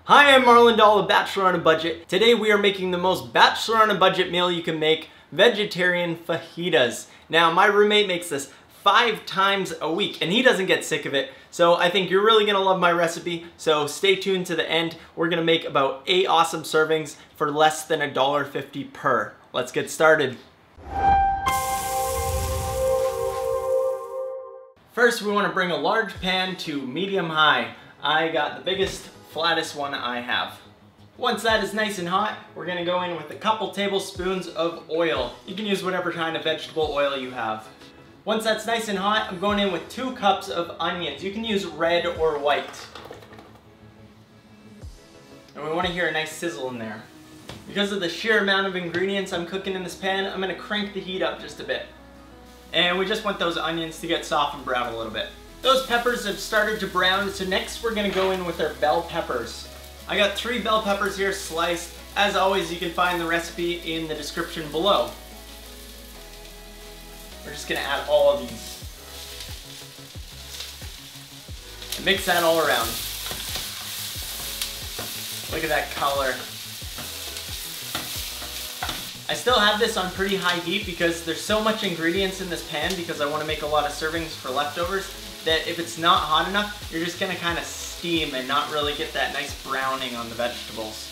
Hi, I'm Marlon Dahl, a bachelor on a budget. Today we are making the most bachelor on a budget meal you can make, vegetarian fajitas. Now my roommate makes this 5 times a week and he doesn't get sick of it. So I think you're really gonna love my recipe. So stay tuned to the end. We're gonna make about 8 awesome servings for less than $1.50 per. Let's get started. First, we wanna bring a large pan to medium high. I got the biggest, flattest one I have. Once that is nice and hot, we're gonna go in with a couple tablespoons of oil. You can use whatever kind of vegetable oil you have. Once that's nice and hot, I'm going in with 2 cups of onions. You can use red or white. And we wanna hear a nice sizzle in there. Because of the sheer amount of ingredients I'm cooking in this pan, I'm gonna crank the heat up just a bit. And we just want those onions to get soft and brown a little bit. Those peppers have started to brown, so next we're gonna go in with our bell peppers. I got 3 bell peppers here sliced. As always, you can find the recipe in the description below. We're just gonna add all of these. And mix that all around. Look at that color. I still have this on pretty high heat because there's so much ingredients in this pan because I want to make a lot of servings for leftovers that if it's not hot enough, you're just going to kind of steam and not really get that nice browning on the vegetables.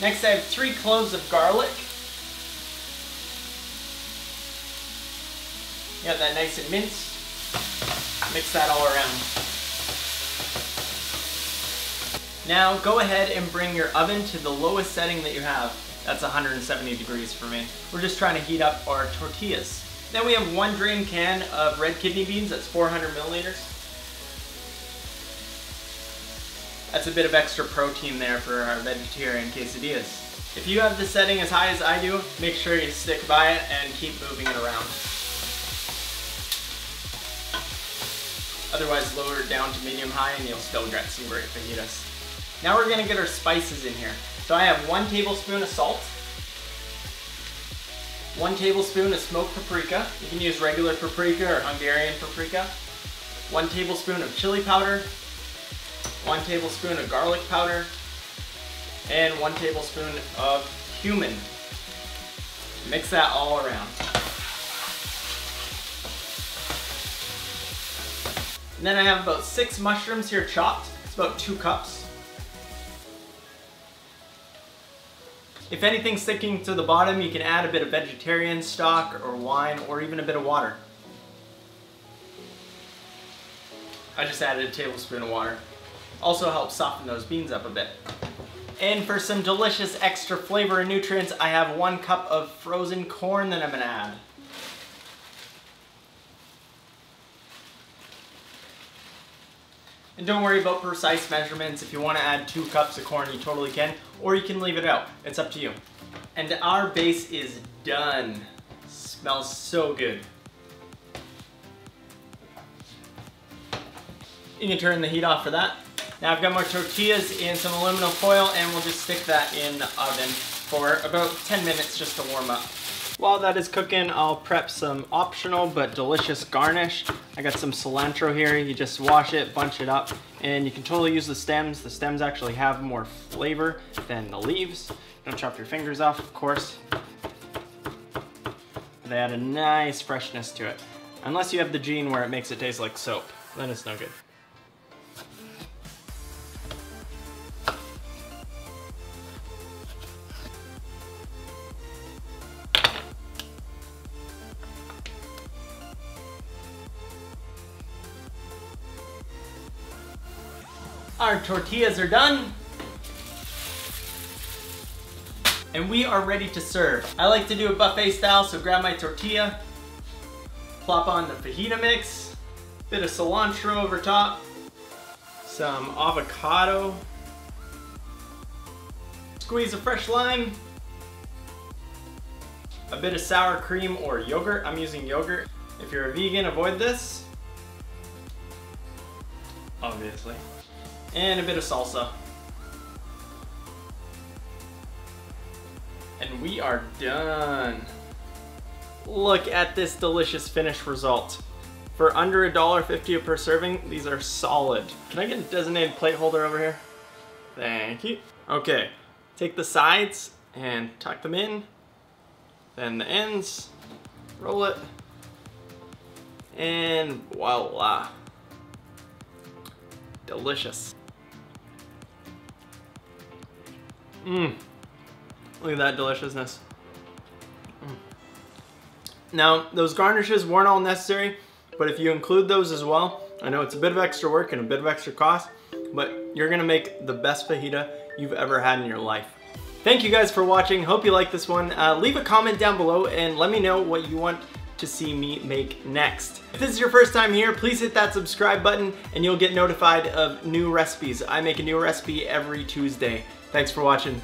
Next I have 3 cloves of garlic. Got that nice and minced. Mix that all around. Now go ahead and bring your oven to the lowest setting that you have. That's 170 degrees for me. We're just trying to heat up our tortillas. Then we have 1 drain can of red kidney beans, that's 400 milliliters. That's a bit of extra protein there for our vegetarian quesadillas. If you have the setting as high as I do, make sure you stick by it and keep moving it around. Otherwise, lower it down to medium-high and you'll still get some great fajitas. Now we're gonna get our spices in here. So I have 1 tablespoon of salt, 1 tablespoon of smoked paprika. You can use regular paprika or Hungarian paprika. 1 tablespoon of chili powder, 1 tablespoon of garlic powder, and 1 tablespoon of cumin. Mix that all around. And then I have about 6 mushrooms here chopped. It's about 2 cups. If anything's sticking to the bottom, you can add a bit of vegetarian stock or wine or even a bit of water. I just added a tablespoon of water. Also helps soften those beans up a bit. And for some delicious extra flavor and nutrients, I have 1 cup of frozen corn that I'm gonna add. And don't worry about precise measurements. If you want to add 2 cups of corn, you totally can, or you can leave it out. It's up to you. And our base is done. Smells so good. You can turn the heat off for that. Now I've got more tortillas in some aluminum foil and we'll just stick that in the oven for about 10 minutes just to warm up. While that is cooking, I'll prep some optional but delicious garnish. I got some cilantro here. You just wash it, bunch it up, and you can totally use the stems. The stems actually have more flavor than the leaves. Don't chop your fingers off, of course. They add a nice freshness to it. Unless you have the gene where it makes it taste like soap, then it's no good. Our tortillas are done. And we are ready to serve. I like to do a buffet style, so grab my tortilla, plop on the fajita mix, bit of cilantro over top, some avocado, squeeze a fresh lime, a bit of sour cream or yogurt. I'm using yogurt. If you're a vegan, avoid this, obviously. And a bit of salsa. And we are done. Look at this delicious finished result. For under $1.50 per serving, these are solid. Can I get a designated plate holder over here? Thank you. Okay, take the sides and tuck them in, then the ends, roll it, and voila. Delicious. Mmm. Look at that deliciousness. Now, those garnishes weren't all necessary, but if you include those as well, I know it's a bit of extra work and a bit of extra cost, but you're gonna make the best fajita you've ever had in your life. Thank you guys for watching. Hope you like this one. Leave a comment down below and let me know what you want to see me make next. If this is your first time here, please hit that subscribe button and you'll get notified of new recipes. I make a new recipe every Tuesday. Thanks for watching.